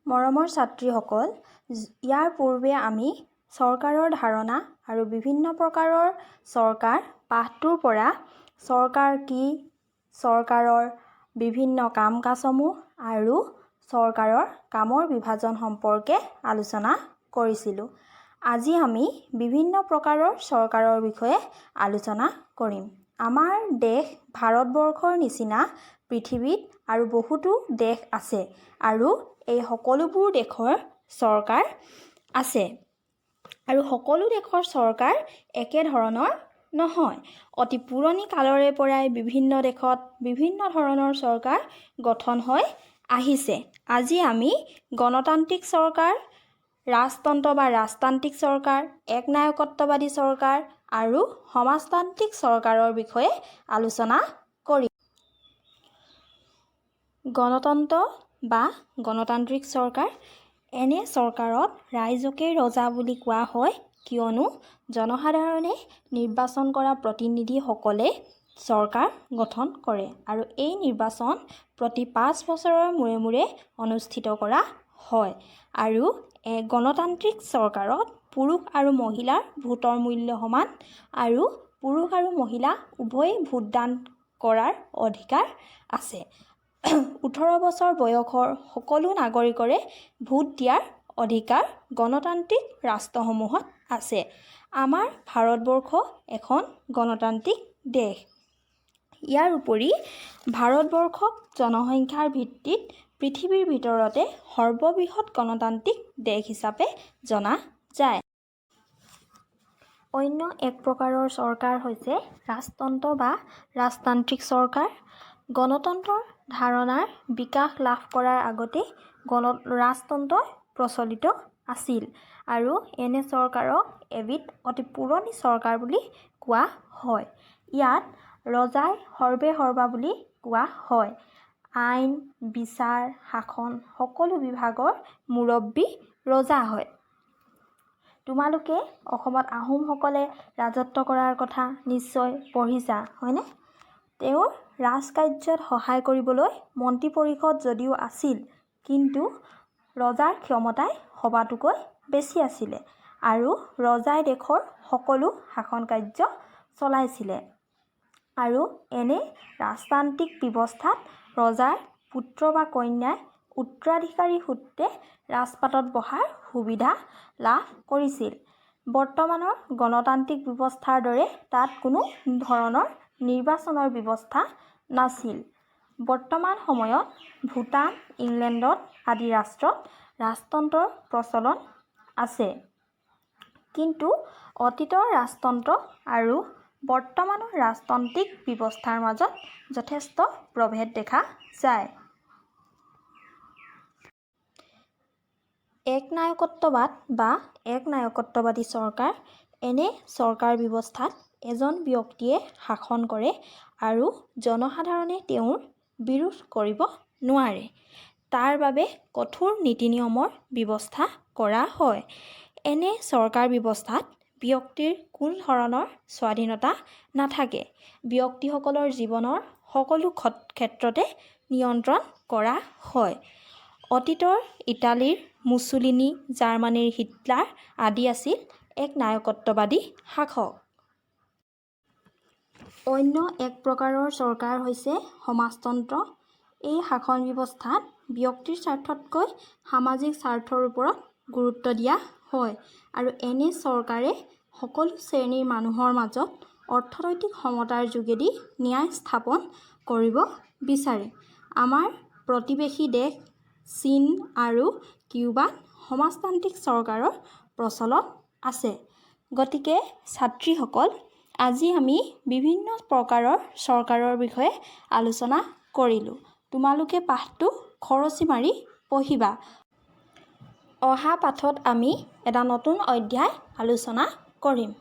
মৰমৰ ছাত্ৰীসকল, ইয়াৰ পূৰ্বে আমি চৰকাৰৰ ধাৰণা আৰু বিভিন্ন প্ৰকাৰৰ চৰকাৰ পাঠটোৰ পৰা চৰকাৰ কি, চৰকাৰৰ বিভিন্ন কাম-কাজসমূহ আৰু চৰকাৰৰ কামৰ বিভাজন সম্পৰ্কে আলোচনা কৰিছিলোঁ। আজি আমি বিভিন্ন প্ৰকাৰৰ চৰকাৰৰ বিষয়ে আলোচনা কৰিম। আমাৰ দেশ ভাৰতবৰ্ষৰ নিচিনা পৃথিৱীত আৰু বহুতো দেশ আছে আৰু এই সকলোবোৰ দেশৰ চৰকাৰ আছে আৰু সকলো দেশৰ চৰকাৰ একে ধৰণৰ নহয়। অতি পুৰণি কালৰে পৰাই বিভিন্ন দেশত বিভিন্ন ধৰণৰ চৰকাৰ গঠন হৈ আহিছে। আজি আমি গণতান্ত্ৰিক চৰকাৰ, ৰাজতন্ত্ৰ বা ৰাজতান্ত্ৰিক চৰকাৰ, একনায়কত্ববাদী চৰকাৰ আৰু সমাজতান্ত্ৰিক চৰকাৰৰ বিষয়ে আলোচনা কৰিম। গণতন্ত্ৰ বা গণতান্ত্ৰিক চৰকাৰ এনে চৰকাৰত ৰাইজকে ৰজা বুলি কোৱা হয়, কিয়নো জনসাধাৰণে নিৰ্বাচন কৰা প্ৰতিনিধিসকলে চৰকাৰ গঠন কৰে আৰু এই নিৰ্বাচন প্ৰতি 5 বছৰৰ মূৰে মূৰে অনুষ্ঠিত কৰা হয়। আৰু গণতান্ত্ৰিক চৰকাৰত পুৰুষ আৰু মহিলাৰ ভোটৰ মূল্য সমান আৰু পুৰুষ আৰু মহিলা উভয়ে ভোটদান কৰাৰ অধিকাৰ আছে। 18 বছৰ বয়সৰ সকলো নাগৰিকৰে ভোট দিয়াৰ অধিকাৰ গণতান্ত্ৰিক ৰাষ্ট্ৰসমূহত আছে। আমাৰ ভাৰতবৰ্ষ এখন গণতান্ত্ৰিক দেশ। ইয়াৰ উপৰি ভাৰতবৰ্ষক জনসংখ্যাৰ ভিত্তিত পৃথিৱীৰ ভিতৰতে সৰ্ববৃহৎ গণতান্ত্ৰিক দেশ হিচাপে জনা যায়। অন্য এক প্ৰকাৰৰ চৰকাৰ হৈছে ৰাজতন্ত্ৰ বা ৰাজতান্ত্ৰিক চৰকাৰ। গণতন্ত্ৰৰ ধাৰণাৰ বিকাশ লাভ কৰাৰ আগতে ৰাজতন্ত্ৰ প্ৰচলিত আছিল আৰু এনে চৰকাৰক এবিধ অতি পুৰণি চৰকাৰ বুলি কোৱা হয়। ইয়াত ৰজাই সৰ্বে সৰ্বা বুলি কোৱা হয়। আইন, বিচাৰ, শাসন সকলো বিভাগৰ মুৰব্বী ৰজা হয়। তোমালোকে অসমত আহোমসকলে ৰাজত্ব কৰাৰ কথা নিশ্চয় পঢ়িছা, হয়নে? তেওঁৰ ৰাজকাৰ্যত সহায় কৰিবলৈ মন্ত্ৰী পৰিষদ যদিও আছিল, কিন্তু ৰজাৰ ক্ষমতাই সবাতোকৈ বেছি আছিলে আৰু ৰজাই দেশৰ সকলো শাসন কাৰ্য চলাইছিলে। আৰু এনে ৰাজতান্ত্ৰিক ব্যৱস্থাত ৰজাৰ পুত্ৰ বা কন্যাই উত্তৰাধিকাৰী সূত্ৰে ৰাজপাটত বহাৰ সুবিধা লাভ কৰিছিল। বৰ্তমানৰ গণতান্ত্ৰিক ব্যৱস্থাৰ দৰে তাত কোনো ধৰণৰ নিৰ্বাচনৰ ব্যৱস্থা নাছিল। বৰ্তমান সময়ত ভূটান, ইংলেণ্ডত আদি ৰাষ্ট্ৰত ৰাজতন্ত্ৰৰ প্ৰচলন আছে। কিন্তু অতীতৰ ৰাজতন্ত্ৰ আৰু বৰ্তমানৰ ৰাজতান্ত্ৰিক ব্যৱস্থাৰ মাজত যথেষ্ট প্ৰভেদ দেখা যায়। একনায়কত্ববাদ বা একনায়কত্ববাদী চৰকাৰ এনে চৰকাৰ ব্যৱস্থাত এজন ব্যক্তিয়ে শাসন কৰে আৰু জনসাধাৰণে তেওঁৰ বিৰোধ কৰিব নোৱাৰে। তাৰ বাবে কঠোৰ নীতি-নিয়মৰ ব্যৱস্থা কৰা হয়। এনে চৰকাৰ ব্যৱস্থাত ব্যক্তিৰ কোনো ধৰণৰ স্বাধীনতা নাথাকে। ব্যক্তিসকলৰ জীৱনৰ সকলো ক্ষেত্ৰতে নিয়ন্ত্ৰণ কৰা হয়। অতীতৰ ইটালীৰ মুছলিনী, জাৰ্মানীৰ হিটলাৰ আদি আছিল একনায়কত্ববাদী শাসক। অন্য এক প্ৰকাৰৰ চৰকাৰ হৈছে সমাজতন্ত্ৰ। এই শাসন ব্যৱস্থাত ব্যক্তিৰ স্বাৰ্থতকৈ সামাজিক স্বাৰ্থৰ ওপৰত গুৰুত্ব দিয়া হয় আৰু এনে চৰকাৰে সকলো শ্ৰেণীৰ মানুহৰ মাজত অৰ্থনৈতিক সমতাৰ যোগেদি ন্যায় স্থাপন কৰিব বিচাৰে। আমাৰ প্ৰতিবেশী দেশ চীন আৰু কিউবাত সমাজতান্ত্ৰিক চৰকাৰৰ প্ৰচলন আছে। গতিকে ছাত্ৰীসকল, আজি আমি বিভিন্ন প্ৰকাৰৰ চৰকাৰৰ বিষয়ে আলোচনা কৰিলোঁ। তোমালোকে পাঠটো খৰচি মাৰি পঢ়িবা। অহা পাঠত আমি এটা নতুন অধ্যায় আলোচনা কৰিম।